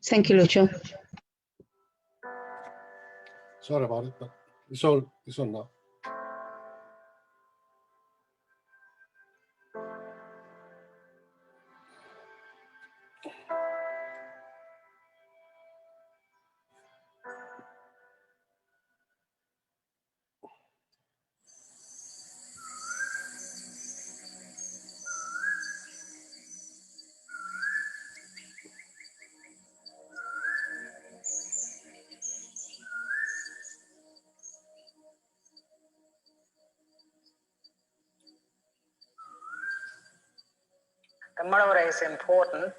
Thank you, Lucho. Sorry about it, but it's on now. The Martuwarra is important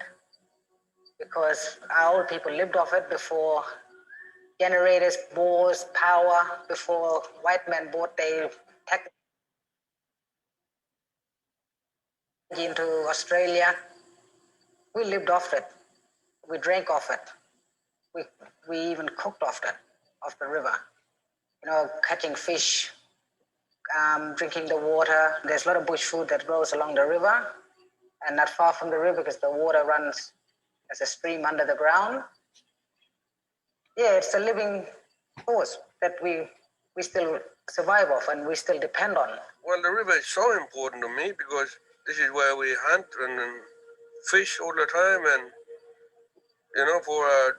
because our old people lived off it before generators, bores, power, before white men brought their technology into Australia. We lived off it. We drank off it. We even cooked off the river. You know, catching fish, drinking the water. There's a lot of bush food that grows along the river and not far from the river because the water runs as a stream under the ground. Yeah, it's a living force that we still survive off and we still depend on. Well, the river is so important to me because this is where we hunt and fish all the time, and you know, for our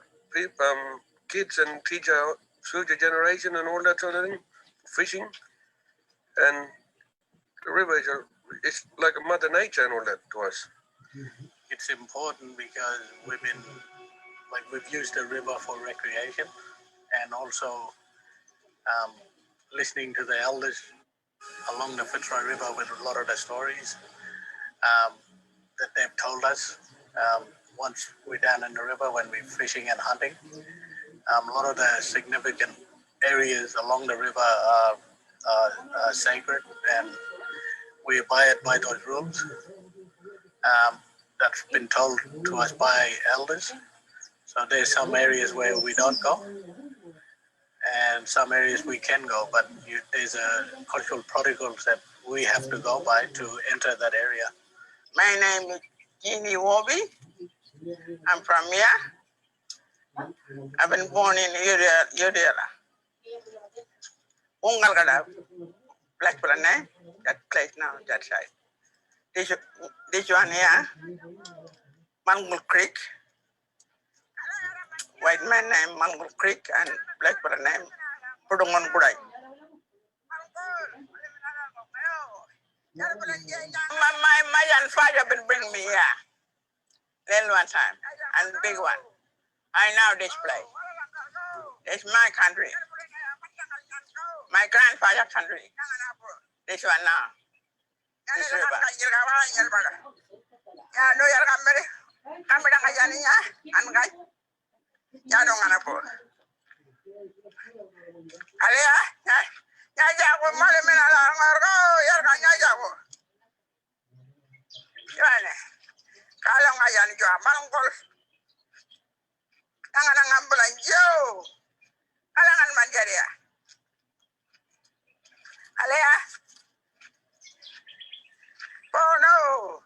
kids and teach our future generation and all that sort of thing, fishing. And the river is it's like a mother nature and all that to us. It's important because we've used the river for recreation and also listening to the elders along the Fitzroy River with a lot of the stories that they've told us once we're down in the river when we're fishing and hunting. A lot of the significant areas along the river are sacred, and we abide by those rules that's been told to us by elders. So there's some areas where we don't go and some areas we can go, but there's a cultural protocols that we have to go by to enter that area. My name is Jeannie Wobby. I'm from here. I've been born in Udela. Ungalgada, Black Planet, that place now, that side. This one here, Mangle Creek. White man named Mangle Creek and black man named Pudungon Kurai. My grandfather been bring me here. Then one time, and big one. I know this place. It's my country. My grandfather country. This one now. This river. Oh no!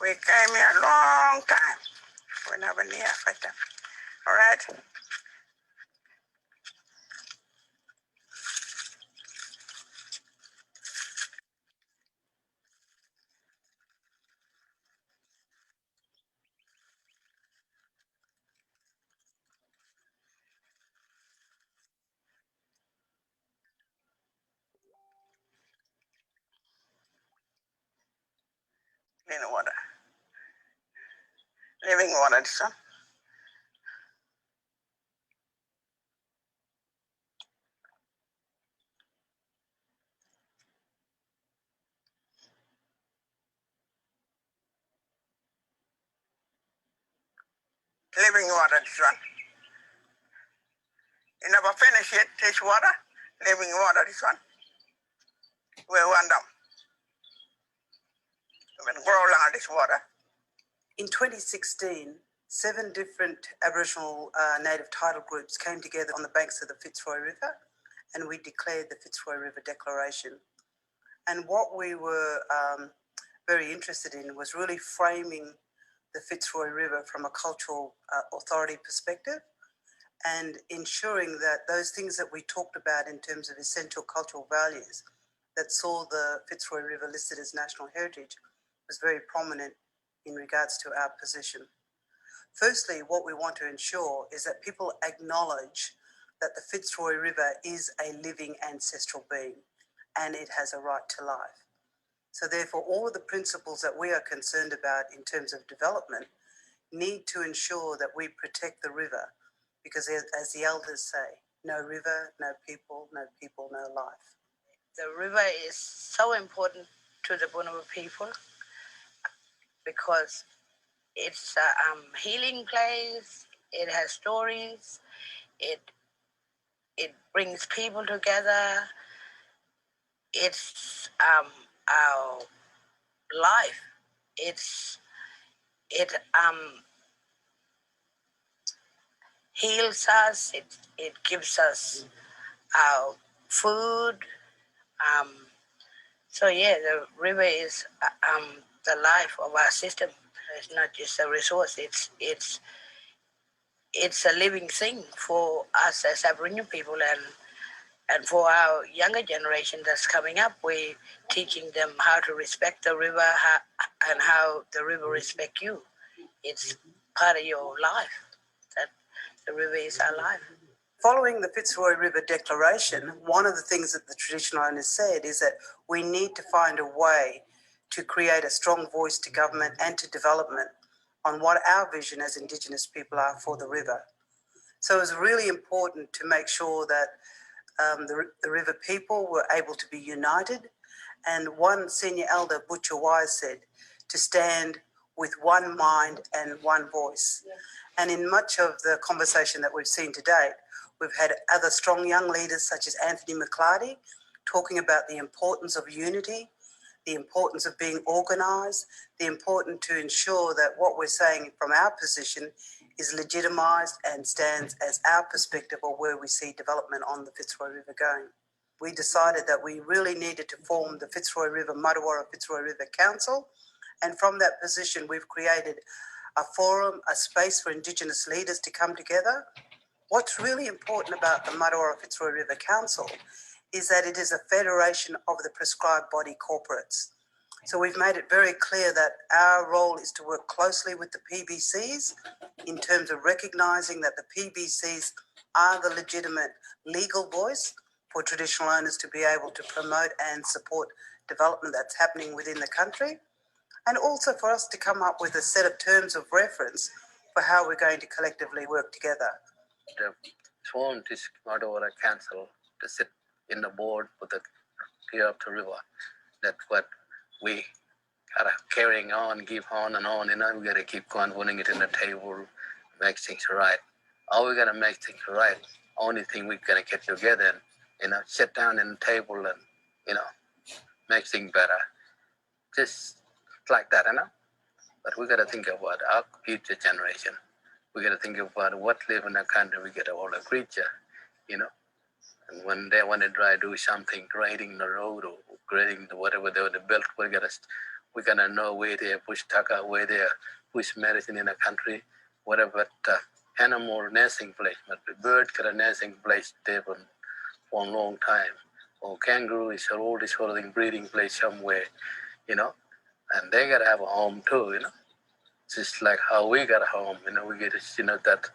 We came here a long time. We never near first time. All right. Clean water. Living water, son. living water, this one. You never finish it, this water, living water, this one. We want them. We will grow along this water. In 2016, 7 different Aboriginal native title groups came together on the banks of the Fitzroy River, and we declared the Fitzroy River Declaration. And what we were very interested in was really framing the Fitzroy River from a cultural authority perspective and ensuring that those things that we talked about in terms of essential cultural values that saw the Fitzroy River listed as national heritage was very prominent in regards to our position. Firstly, what we want to ensure is that people acknowledge that the Fitzroy River is a living ancestral being and it has a right to life. So therefore, all of the principles that we are concerned about in terms of development need to ensure that we protect the river because as the elders say, no river, no people, no life. The river is so important to the Bonobo people because it's a healing place, it has stories, it brings people together, it's our life, it heals us, it gives us our food. So yeah, the river is the life of our system. It's not just a resource. It's a living thing for us as Aboriginal people and for our younger generation that's coming up. We're teaching them how to respect the river and how the river respects you. It's part of your life. That the river is our life. Following the Fitzroy River Declaration, one of the things that the traditional owners said is that we need to find a way to create a strong voice to government and to development on what our vision as Indigenous people are for the river. So it was really important to make sure that the river people were able to be united. And one senior elder, Butcher Wise, said to stand with one mind and one voice. And in much of the conversation that we've seen to date, we've had other strong young leaders such as Anthony McClarty talking about the importance of unity, the importance of being organised, the importance to ensure that what we're saying from our position is legitimised and stands as our perspective of where we see development on the Fitzroy River going. We decided that we really needed to form the Fitzroy River, Martuwarra Fitzroy River Council, and from that position we've created a forum, a space for Indigenous leaders to come together. What's really important about the Martuwarra Fitzroy River Council is that it is a federation of the prescribed body corporates. So we've made it very clear that our role is to work closely with the PBCs in terms of recognising that the PBCs are the legitimate legal voice for traditional owners to be able to promote and support development that's happening within the country, and also for us to come up with a set of terms of reference for how we're going to collectively work together. They formed this Martuwarra Council to sit in the board for the care of the river. That's what we gotta carrying on, give on and on, we gotta keep on putting it in the table, make things right. All we gotta make things right. Only thing we gotta get together and sit down in the table and make things better. Just like that, But we gotta think about our future generation. We gotta think about what live in the country. We gotta all a creature, And when they want to try to do something, grading the road or grading whatever they want to build, we gotta know where they push taka, where they push medicine in the country, whatever animal nesting place, but the bird got a nesting place there for a long time. Or kangaroo is all this sort of thing, breeding place somewhere, and they gotta have a home too, Just like how we got a home, we get to, that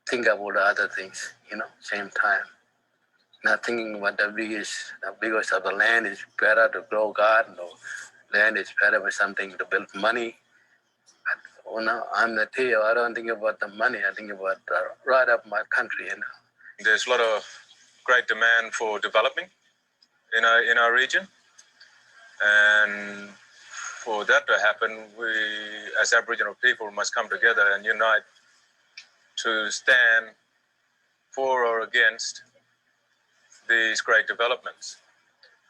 think about the other things, same time. Not thinking about the biggest of the land is better to grow garden or land is better for something to build money. But, I'm the Teo. I don't think about the money. I think about right up my country. There's a lot of great demand for development in our region, and for that to happen, we as Aboriginal people must come together and unite to stand for or against these great developments.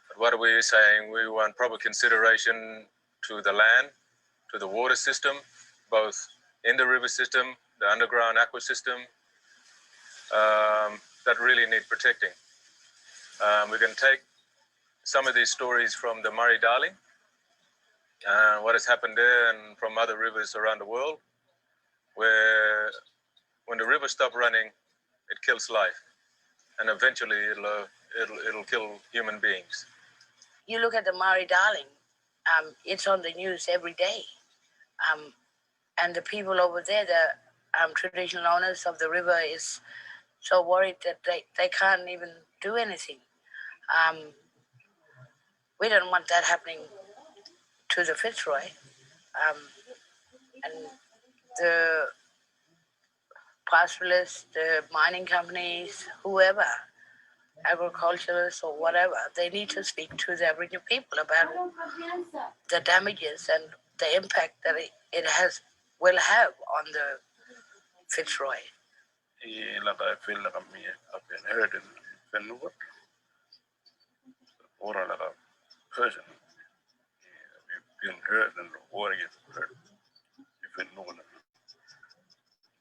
But what are we saying? We want proper consideration to the land, to the water system, both in the river system, the underground aqua system, that really need protecting. We can take some of these stories from the Murray-Darling, what has happened there, and from other rivers around the world, where when the river stops running, it kills life, and eventually it'll kill human beings. You look at the Murray-Darling, it's on the news every day, and the people over there, the traditional owners of the river, is so worried that they can't even do anything. We don't want that happening to the Fitzroy. And the pastoralists, the mining companies, whoever, agriculturalists or whatever, they need to speak to the Aboriginal people about the damages and the impact that it will have on the Fitzroy. Like I feel like I've been hurt in Vancouver, or like a person. We've been hurt and the water gets hurt. If you know that.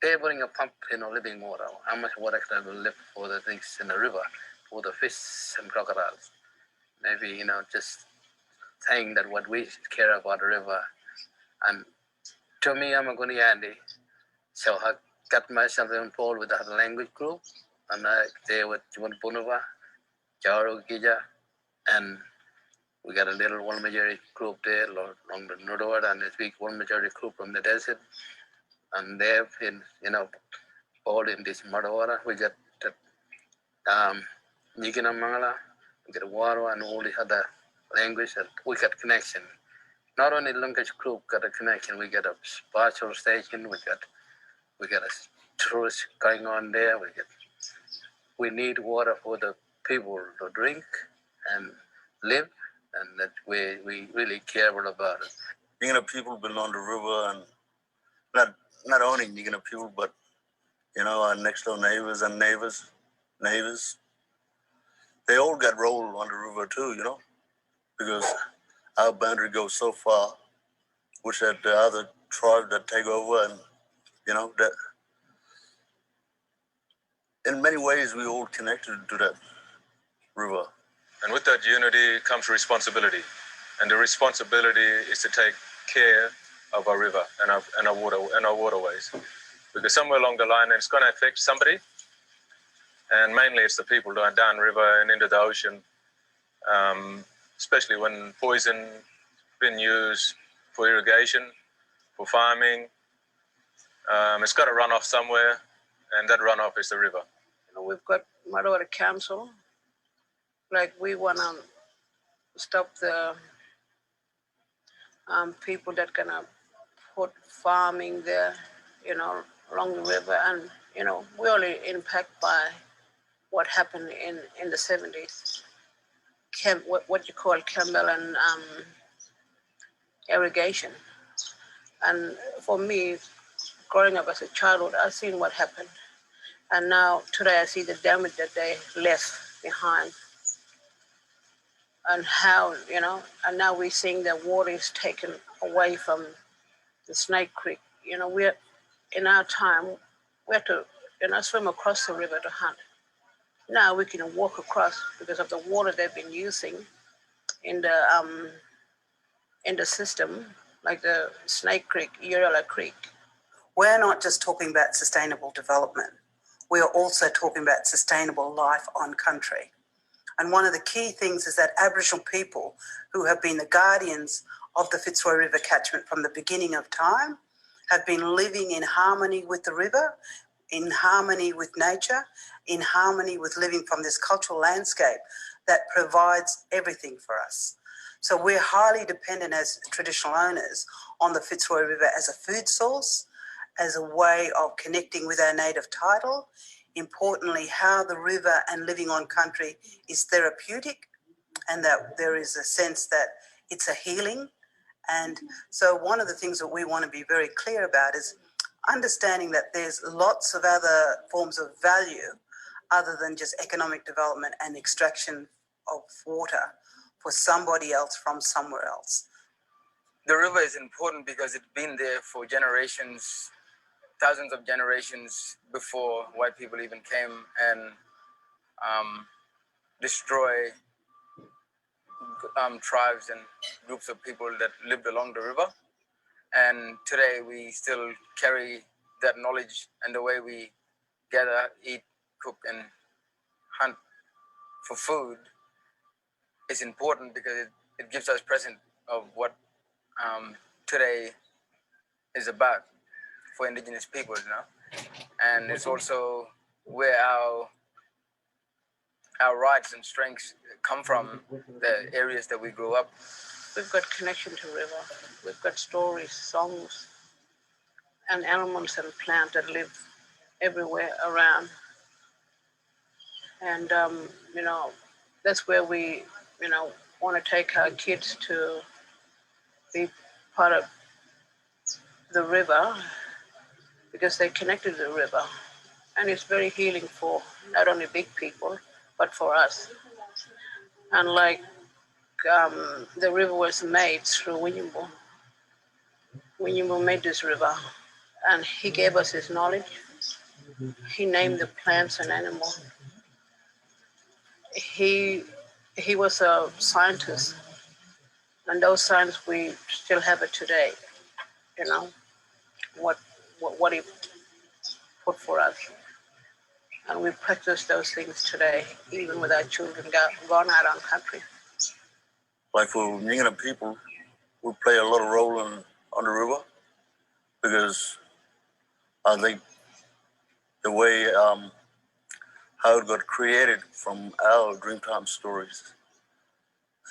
They bring a pump, living water. How much water can I live for the things in the river, for the fish and crocodiles? Maybe, just saying that what we care about the river. And to me, I'm a Guniandi, so I got myself involved with the language group, and I there with Juan Punova, Jaro Gija, and we got a little one majority group there along the Northward, and this week one majority group from the desert, and they've been, all in this Martuwarra. We got Nigina Mangala, we got Waro, and all the other language, and we got connection. Not only language group got a connection, we got a spiritual station, we got a tourist going on there. We need water for the people to drink and live, and that we really care about it. Yingana people belong to the river, and not only Yingana people, but our next door neighbors and neighbors, they all got role on the river too, because our boundary goes so far, which that the other tribe that take over, and that in many ways we all connected to that river. And with that unity comes responsibility. And the responsibility is to take care of our river and our water and our waterways. Because somewhere along the line it's going to affect somebody. And mainly it's the people downriver and into the ocean, especially when poison been used for irrigation, for farming. It's got to run off somewhere, and that runoff is the river. We've got Martuwarra Council. Like, we want to stop the people that gonna put farming there, along the river, and we're only impacted by what happened in the 70s. What you call Kimberley irrigation. And for me, growing up as a child, I've seen what happened. And now, today, I see the damage that they left behind. And how, and now we're seeing that water is taken away from the Snake Creek. We're, in our time, we had to, swim across the river to hunt. Now we can walk across because of the water they've been using in the system, like the Snake Creek, Urilla Creek. We're not just talking about sustainable development. We are also talking about sustainable life on country. And one of the key things is that Aboriginal people, who have been the guardians of the Fitzroy River catchment from the beginning of time, have been living in harmony with the river, in harmony with nature, in harmony with living from this cultural landscape that provides everything for us. So we're highly dependent as traditional owners on the Fitzroy River as a food source, as a way of connecting with our native title. Importantly, how the river and living on country is therapeutic, and that there is a sense that it's a healing. And so one of the things that we want to be very clear about is understanding that there's lots of other forms of value other than just economic development and extraction of water for somebody else from somewhere else. The river is important because it's been there for generations, thousands of generations before white people even came and destroy tribes and groups of people that lived along the river. And today we still carry that knowledge, and the way we gather, eat, cook, and hunt for food is important because it gives us present of what today is about for indigenous people, you know. And it's also where our rights and strengths come from, the areas that we grew up. We've got connection to river. We've got stories, songs, and animals and plants that live everywhere around. And, you know, that's where we, you know, want to take our kids to be part of the river because they're connected to the river. And it's very healing for not only big people, but for us. And like the river was made through Winyimbu. Winyimbu made this river, and he gave us his knowledge. He named the plants and animals. He was a scientist, and those science we still have it today. You know what he put for us, and we practice those things today, even with our children gone out on country. Like for Nyingana people, we play a lot of role on the river because I think the way how it got created from our Dreamtime stories,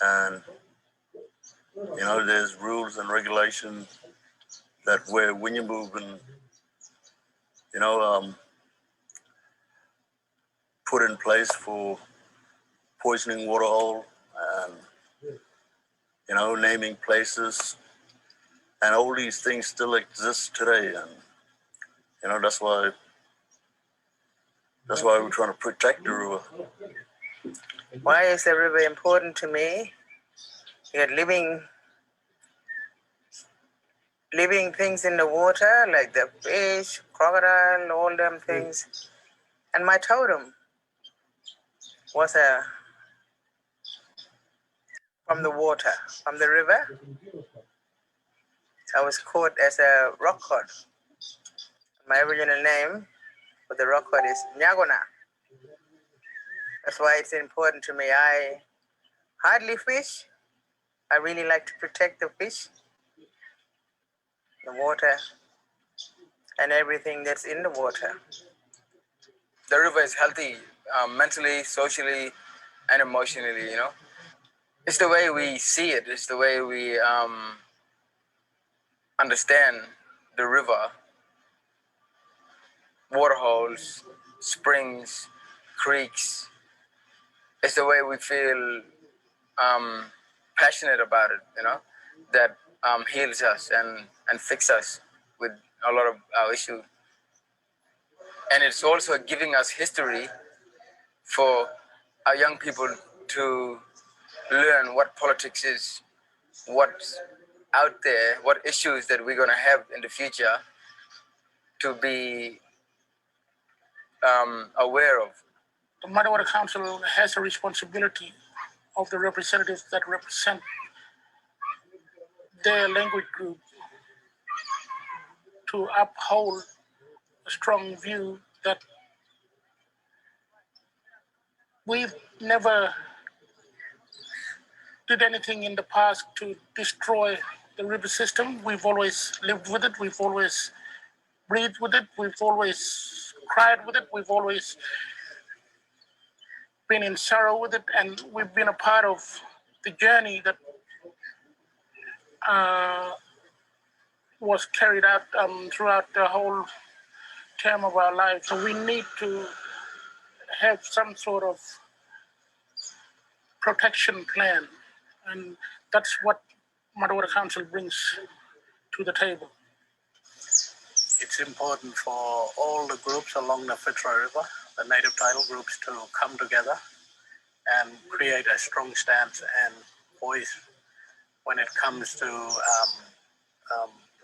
and you know, there's rules and regulations that where Winyimbu and you know put in place for poisoning water hole and you know, naming places, and all these things still exist today, and you know that's why we're trying to protect the river. Why is the river important to me? You're living things in the water, like the fish, crocodile, all them things. And my totem was from the water, from the river. I was caught as a rock cod. My original name for the rock cod is Nyagona. That's why it's important to me. I hardly fish. I really like to protect the fish, the water, and everything that's in the water. The river is healthy mentally, socially, and emotionally, you know. It's the way we see it. It's the way we understand the river, waterholes, springs, creeks. It's the way we feel passionate about it, you know, that heals us and fixes us with a lot of our issues. And it's also giving us history for our young people to learn what politics is, what's out there, what issues that we're going to have in the future to be aware of. The Martuwarra Council has a responsibility of the representatives that represent their language group to uphold a strong view that we've never did anything in the past to destroy the river system. We've always lived with it. We've always breathed with it. We've always cried with it. We've always been in sorrow with it. And we've been a part of the journey that was carried out throughout the whole term of our lives. So we need to have some sort of protection plan. And that's what Martuwarra Council brings to the table. it's important for all the groups along the Fitzroy River, the native title groups, to come together and create a strong stance and voice when it comes to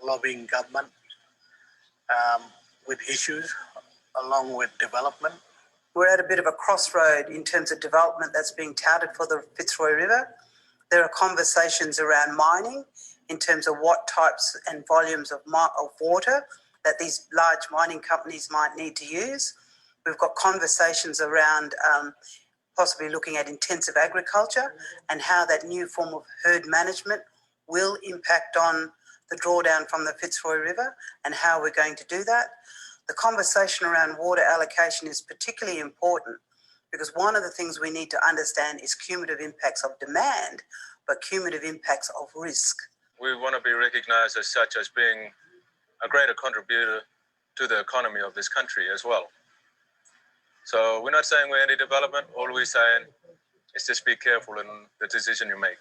lobbying government with issues along with development. We're at a bit of a crossroad in terms of development that's being touted for the Fitzroy River. There are conversations around mining in terms of what types and volumes of water that these large mining companies might need to use. We've got conversations around possibly looking at intensive agriculture and how that new form of herd management will impact on the drawdown from the Fitzroy River and how we're going to do that. The conversation around water allocation is particularly important because one of the things we need to understand is cumulative impacts of demand, but cumulative impacts of risk. We want to be recognized as such as being a greater contributor to the economy of this country as well. So we're not saying we're anti-development. All we're saying is just be careful in the decision you make.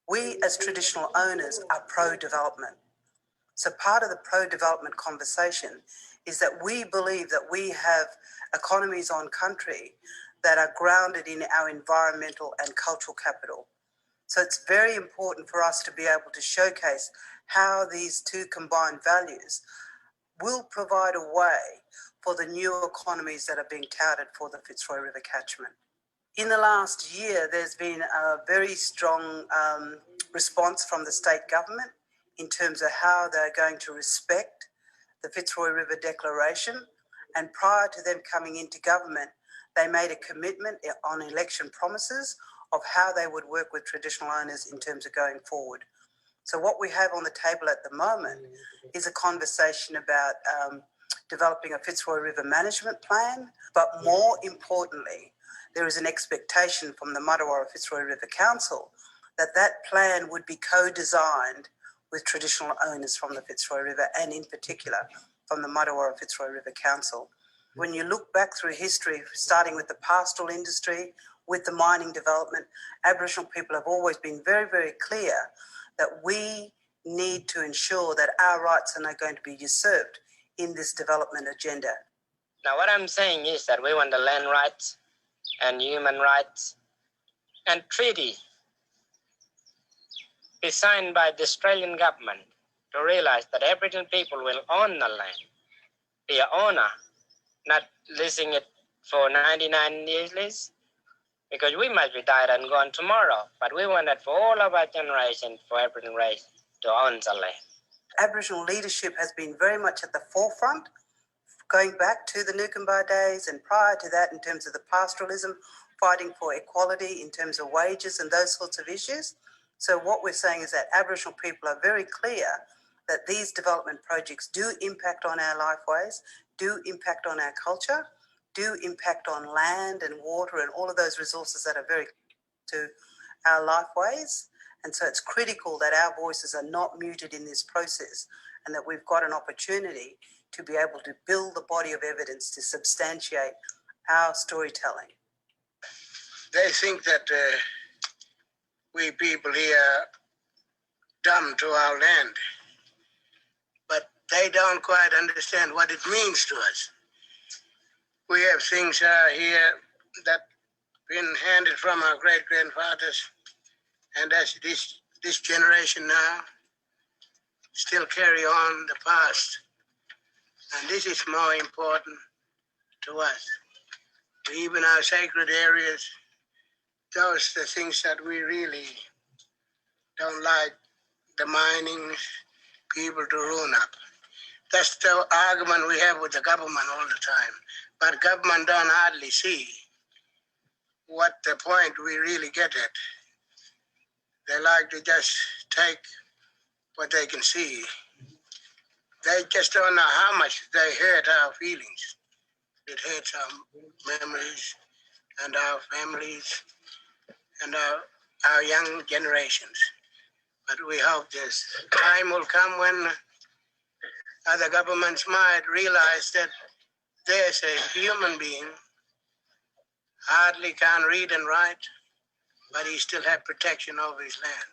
We as traditional owners are pro-development. So part of the pro-development conversation is that we believe that we have economies on country that are grounded in our environmental and cultural capital. So it's very important for us to be able to showcase how these two combined values will provide a way for the new economies that are being touted for the Fitzroy River catchment. In the last year, there's been a very strong response from the state government in terms of how they're going to respect the Fitzroy River Declaration. And prior to them coming into government, they made a commitment on election promises of how they would work with traditional owners in terms of going forward. So what we have on the table at the moment is a conversation about developing a Fitzroy River management plan, but more importantly, there is an expectation from the Martuwarra Fitzroy River Council that that plan would be co-designed with traditional owners from the Fitzroy River and in particular from the Martuwarra Fitzroy River Council. When you look back through history, starting with the pastoral industry, with the mining development, Aboriginal people have always been very, very clear that we need to ensure that our rights are not going to be usurped in this development agenda. Now, what I'm saying is that we want the land rights and human rights and treaty be signed by the Australian government to realize that Aboriginal people will own the land, be an owner, not leasing it for 99 years lease, because we might be died and gone tomorrow, but we want it for all of our generation, for Aboriginal race to own the land. Aboriginal leadership has been very much at the forefront, going back to the Nukumbar days and prior to that in terms of the pastoralism, fighting for equality in terms of wages and those sorts of issues. So what we're saying is that Aboriginal people are very clear that these development projects do impact on our lifeways, do impact on our culture, do impact on land and water and all of those resources that are very to our lifeways. And so it's critical that our voices are not muted in this process and that we've got an opportunity to be able to build the body of evidence to substantiate our storytelling. They think that we people here are dumb to our land, but they don't quite understand what it means to us. We have things here that been handed from our great-grandfathers, and as this generation now still carry on the past. And this is more important to us. Even our sacred areas, those are the things that we really don't like the mining people to ruin up. That's the argument we have with the government all the time. But government don't hardly see what the point we really get at. They like to just take what they can see. They just don't know how much they hurt our feelings. It hurts our memories and our families and our young generations. But we hope this time will come when other governments might realize that there's a human being, hardly can read and write, but he still has protection over his land.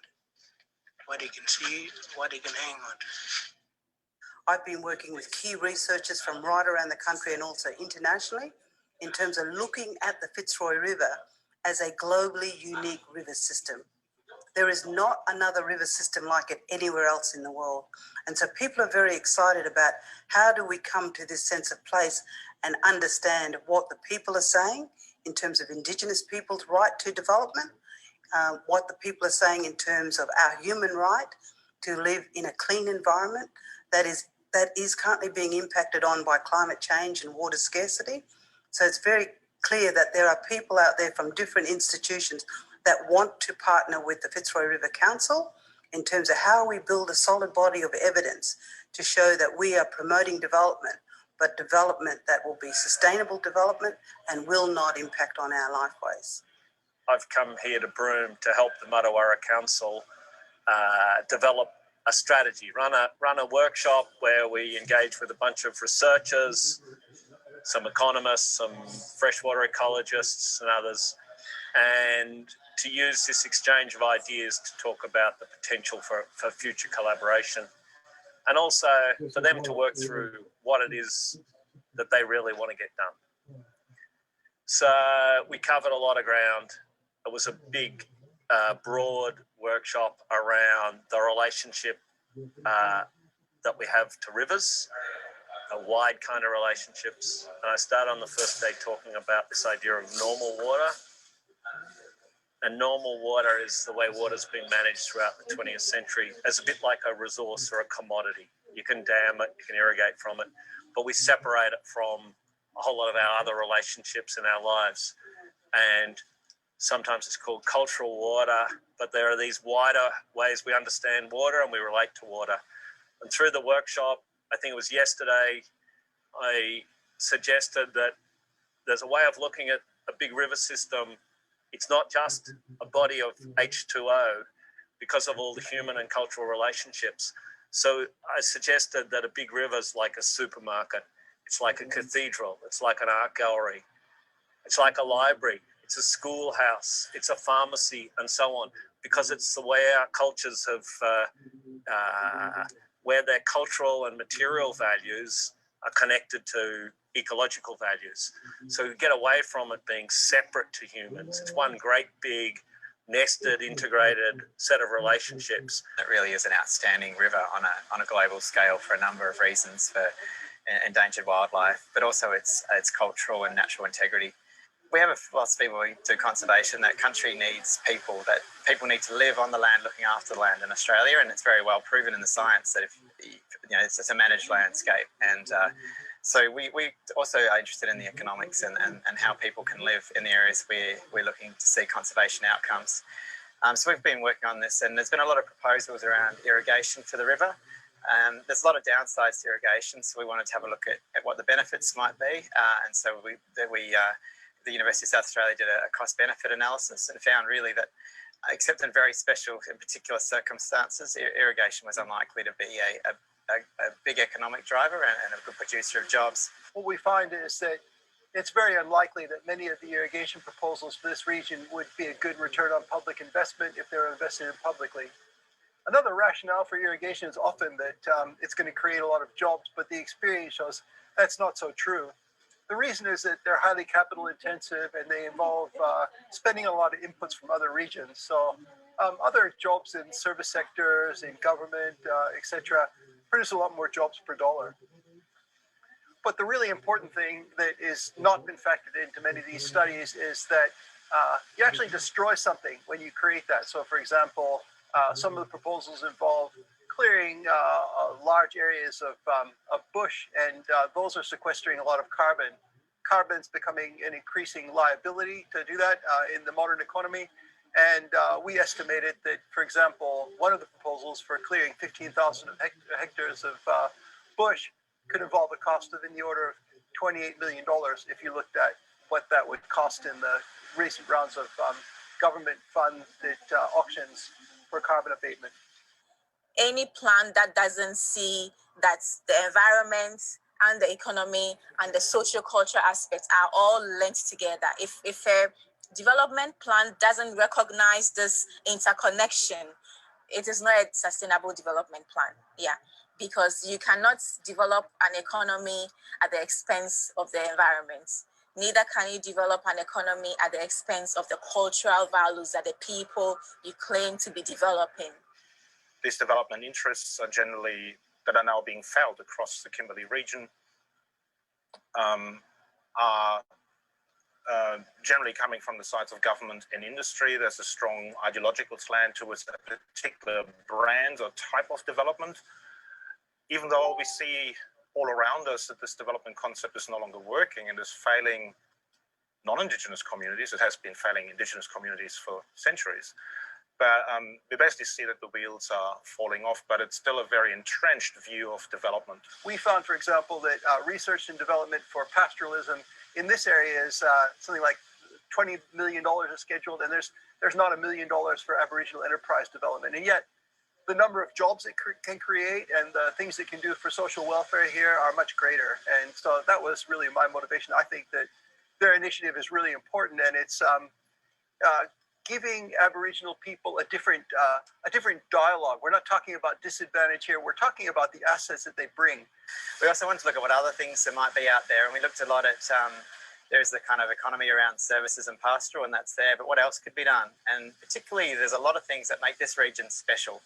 What he can see, what he can hang on to. I've been working with key researchers from right around the country and also internationally in terms of looking at the Fitzroy River as a globally unique river system. There is not another river system like it anywhere else in the world. And so people are very excited about how do we come to this sense of place and understand what the people are saying in terms of Indigenous people's right to development, what the people are saying in terms of our human right to live in a clean environment that is currently being impacted on by climate change and water scarcity. So it's very clear that there are people out there from different institutions that want to partner with the Fitzroy River Council in terms of how we build a solid body of evidence to show that we are promoting development, but development that will be sustainable development and will not impact on our lifeways. I've come here to Broome to help the Martuwarra Council develop a strategy, run a workshop where we engage with a bunch of researchers, some economists, some freshwater ecologists and others, and to use this exchange of ideas to talk about the potential for future collaboration, and also for them to work through what it is that they really want to get done. So we covered a lot of ground. It was a big, broad workshop around the relationship that we have to rivers, a wide kind of relationships. And I started on the first day talking about this idea of normal water. And normal water is the way water's been managed throughout the 20th century as a bit like a resource or a commodity. You can dam it, you can irrigate from it, but we separate it from a whole lot of our other relationships in our lives. And sometimes it's called cultural water, but there are these wider ways we understand water and we relate to water. And through the workshop, I think it was yesterday, I suggested that there's a way of looking at a big river system. It's not just a body of H2O because of all the human and cultural relationships. So I suggested that a big river is like a supermarket. It's like a cathedral. It's like an art gallery. It's like a library. It's a schoolhouse. It's a pharmacy and so on, because it's the way our cultures have, where their cultural and material values are connected to ecological values. So we get away from it being separate to humans. It's one great big nested, integrated set of relationships. It really is an outstanding river on a global scale for a number of reasons, for endangered wildlife, but also its cultural and natural integrity. We have a philosophy when we do conservation that country needs people, that people need to live on the land looking after the land in Australia, and it's very well proven in the science that if it's a managed landscape. And so we also are interested in the economics and how people can live in the areas where we're looking to see conservation outcomes. So we've been working on this, and there's been a lot of proposals around irrigation for the river. There's a lot of downsides to irrigation, so we wanted to have a look at what the benefits might be. And so the University of South Australia did a cost-benefit analysis and found really that, except in very special and particular circumstances, irrigation was unlikely to be a big economic driver and a good producer of jobs. What we find is that it's very unlikely that many of the irrigation proposals for this region would be a good return on public investment if they're invested in publicly. Another rationale for irrigation is often that it's going to create a lot of jobs, but the experience shows that's not so true. The reason is that they're highly capital intensive and they involve spending a lot of inputs from other regions. So other jobs in service sectors, in government, etc., produce a lot more jobs per dollar. But the really important thing that is not been factored into many of these studies is that you actually destroy something when you create that. So for example, some of the proposals involve clearing large areas of bush, and those are sequestering a lot of carbon. Carbon's becoming an increasing liability to do that in the modern economy. And we estimated that, for example, one of the proposals for clearing 15,000 hectares of bush could involve a cost of in the order of $28 million if you looked at what that would cost in the recent rounds of government funded auctions for carbon abatement. Any plan that doesn't see that the environment and the economy and the socio-cultural aspects are all linked together. If a development plan doesn't recognize this interconnection, it is not a sustainable development plan. Yeah, because you cannot develop an economy at the expense of the environment. Neither can you develop an economy at the expense of the cultural values that the people you claim to be developing. These development interests are that are now being felt across the Kimberley region are generally coming from the sides of government and industry. There's a strong ideological slant towards a particular brand or type of development. Even though we see all around us that this development concept is no longer working and is failing non-Indigenous communities, it has been failing Indigenous communities for centuries. But we basically see that the wheels are falling off, but it's still a very entrenched view of development. We found, for example, that research and development for pastoralism in this area is something like $20 million is scheduled, and there's not $1 million for Aboriginal enterprise development. And yet, the number of jobs it can create and the things it can do for social welfare here are much greater. And so that was really my motivation. I think that their initiative is really important, and it's giving Aboriginal people a different dialogue. We're not talking about disadvantage here. We're talking about the assets that they bring. We also wanted to look at what other things there might be out there, and we looked a lot at there's the kind of economy around services and pastoral, and that's there, but what else could be done? And particularly, there's a lot of things that make this region special.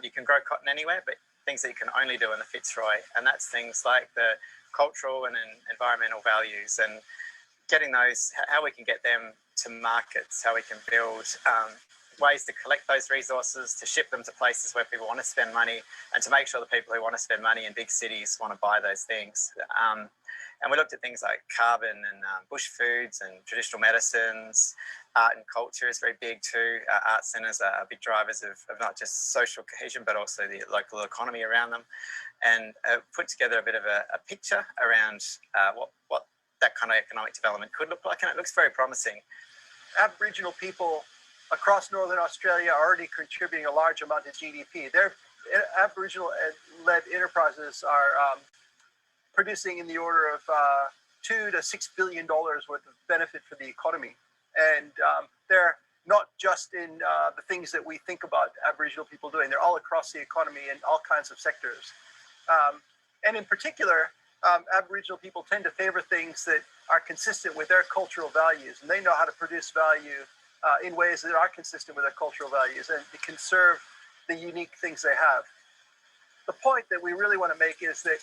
You can grow cotton anywhere, but things that you can only do in the Fitzroy, and that's things like the cultural and environmental values, and getting those, how we can get them to markets, how we can build ways to collect those resources, to ship them to places where people want to spend money, and to make sure the people who want to spend money in big cities want to buy those things. And we looked at things like carbon and bush foods and traditional medicines. Art and culture is very big too. Art centres are big drivers of not just social cohesion, but also the local economy around them. And put together a bit of a picture around what that kind of economic development could look like, and it looks very promising. Aboriginal people across Northern Australia are already contributing a large amount of GDP. Their Aboriginal-led enterprises are producing in the order of $2 to $6 billion worth of benefit for the economy. And they're not just in the things that we think about Aboriginal people doing. They're all across the economy in all kinds of sectors. And in particular, Aboriginal people tend to favor things that are consistent with their cultural values, and they know how to produce value in ways that are consistent with their cultural values and to conserve the unique things they have. The point that we really want to make is that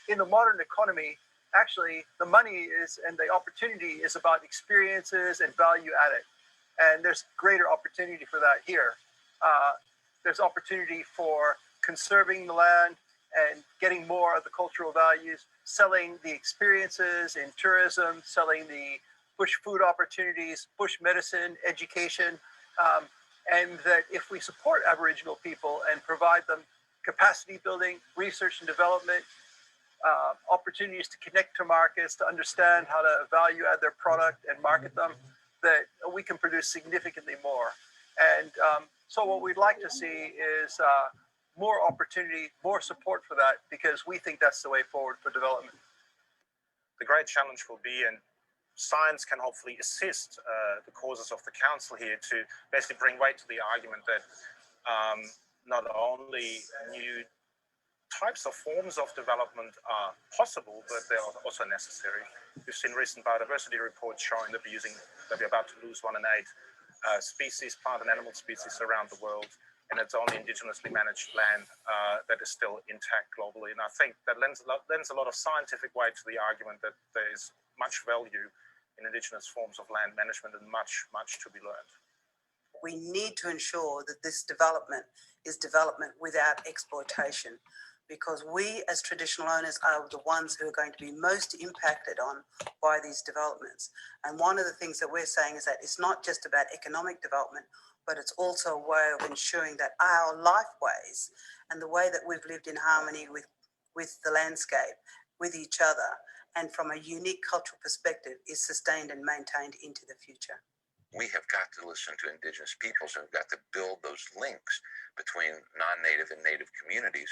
in the modern economy, actually, the money is and the opportunity is about experiences and value added. And there's greater opportunity for that here. There's opportunity for conserving the land and getting more of the cultural values, selling the experiences in tourism, selling the bush food opportunities, bush medicine, education, and that if we support Aboriginal people and provide them capacity building, research and development, opportunities to connect to markets, to understand how to value add their product and market them, that we can produce significantly more. And so what we'd like to see is more opportunity, more support for that, because we think that's the way forward for development. The great challenge will be, and science can hopefully assist the causes of the council here to basically bring weight to the argument that not only new types of forms of development are possible, but they are also necessary. We've seen recent biodiversity reports showing that we're about to lose 1 in 8 species, plant and animal species around the world, and it's only indigenously managed land that is still intact globally. And I think that lends a lot of scientific weight to the argument that there is much value in indigenous forms of land management and much, much to be learned. We need to ensure that this development is development without exploitation, because we as traditional owners are the ones who are going to be most impacted on by these developments. And one of the things that we're saying is that it's not just about economic development, but it's also a way of ensuring that our lifeways and the way that we've lived in harmony with the landscape, with each other, and from a unique cultural perspective is sustained and maintained into the future. We have got to listen to Indigenous peoples, and we've got to build those links between non-Native and Native communities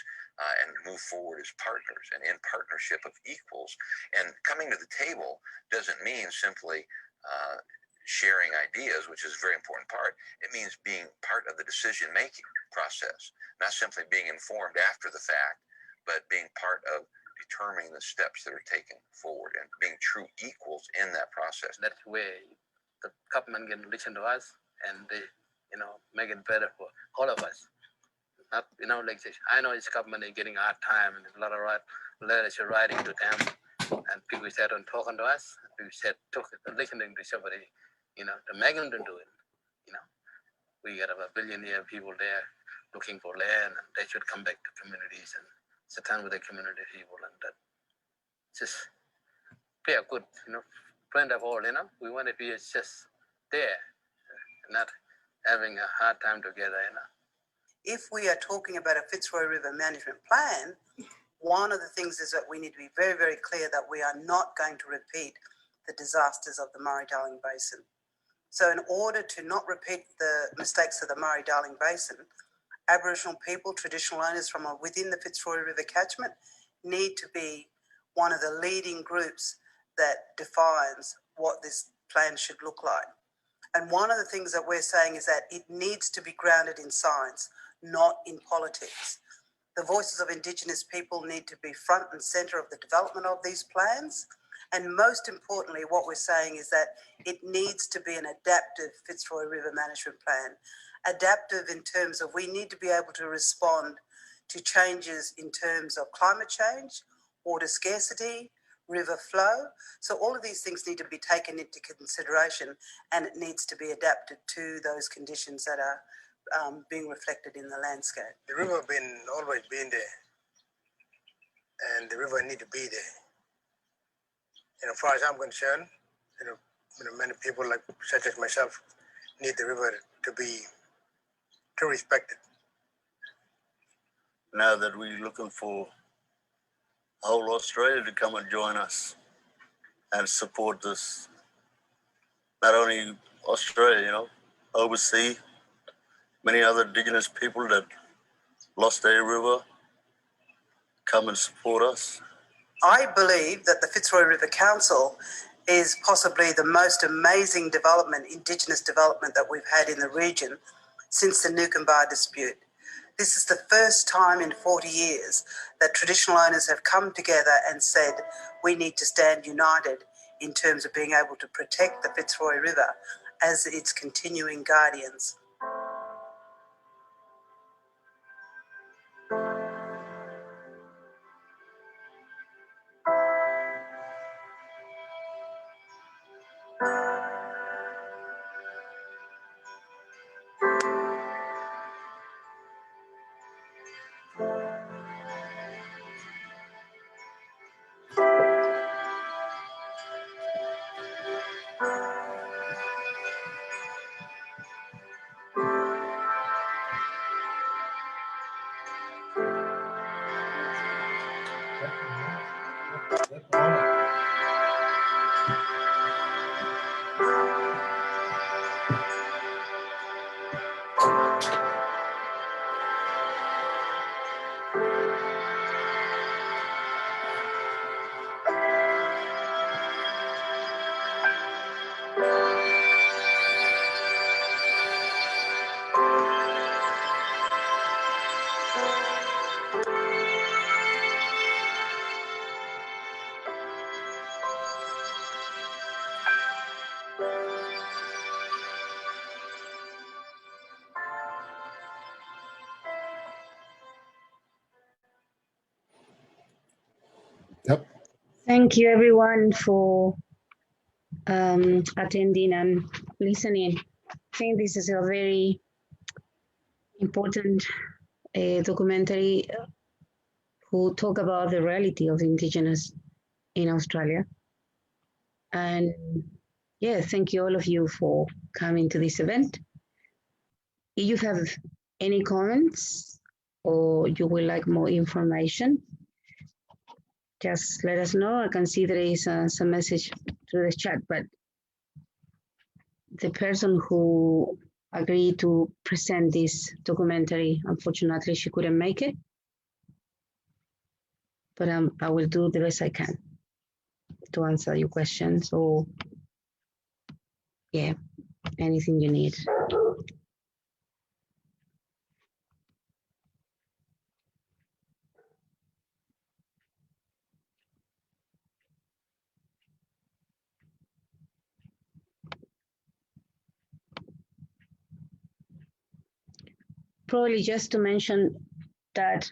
and move forward as partners and in partnership of equals. And coming to the table doesn't mean simply sharing ideas, which is a very important part. It means being part of the decision-making process, not simply being informed after the fact, but being part of determining the steps that are taken forward and being true equals in that process. That's where the government can listen to us and they, make it better for all of us. Not, like this. I know this government is getting a hard time and a lot of letters are writing to them and people said on talking to us, people said listening to somebody, to make them to do it. We got about 1 billion people there looking for land and they should come back to communities and sit down with the community people and that just be a good, friend of all, We want to be just there, not having a hard time together, If we are talking about a Fitzroy River management plan, one of the things is that we need to be very, very clear that we are not going to repeat the disasters of the Murray-Darling Basin. So in order to not repeat the mistakes of the Murray-Darling Basin, Aboriginal people, traditional owners from within the Fitzroy River catchment need to be one of the leading groups that defines what this plan should look like. And one of the things that we're saying is that it needs to be grounded in science, not in politics. The voices of Indigenous people need to be front and centre of the development of these plans. And most importantly, what we're saying is that it needs to be an adaptive Fitzroy River management plan. Adaptive in terms of we need to be able to respond to changes in terms of climate change, water scarcity, river flow. So all of these things need to be taken into consideration and it needs to be adapted to those conditions that are being reflected in the landscape. The river always been there and the river need to be there. As far as I'm concerned, many people like such as myself need the river to be respected. Now that we're looking for whole Australia to come and join us and support this, not only Australia, overseas, many other Indigenous people that lost their river come and support us. I believe that the Fitzroy River Council is possibly the most amazing development, Indigenous development that we've had in the region since the Nukumbar dispute. This is the first time in 40 years that traditional owners have come together and said we need to stand united in terms of being able to protect the Fitzroy River as its continuing guardians. Thank you everyone for attending and listening. I think this is a very important documentary who talk about the reality of Indigenous in Australia. And yeah, thank you all of you for coming to this event. If you have any comments or you would like more information, just let us know. I can see there is some message through the chat, but the person who agreed to present this documentary, unfortunately, she couldn't make it. But I will do the best I can to answer your questions or, yeah, anything you need. probably just to mention that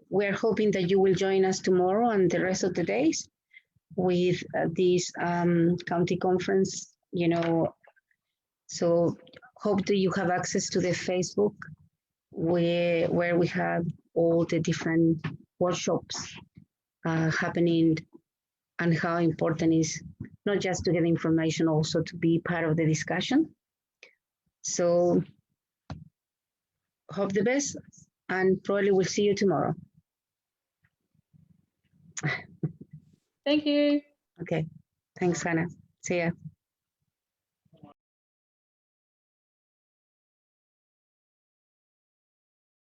we're hoping that you will join us tomorrow and the rest of the days with this county conference, you know. So hope that you have access to the Facebook where we have all the different workshops happening, and how important is not just to get information, also to be part of the discussion. So hope the best, and probably we'll see you tomorrow. Thank you. Okay, thanks, Hannah. See ya.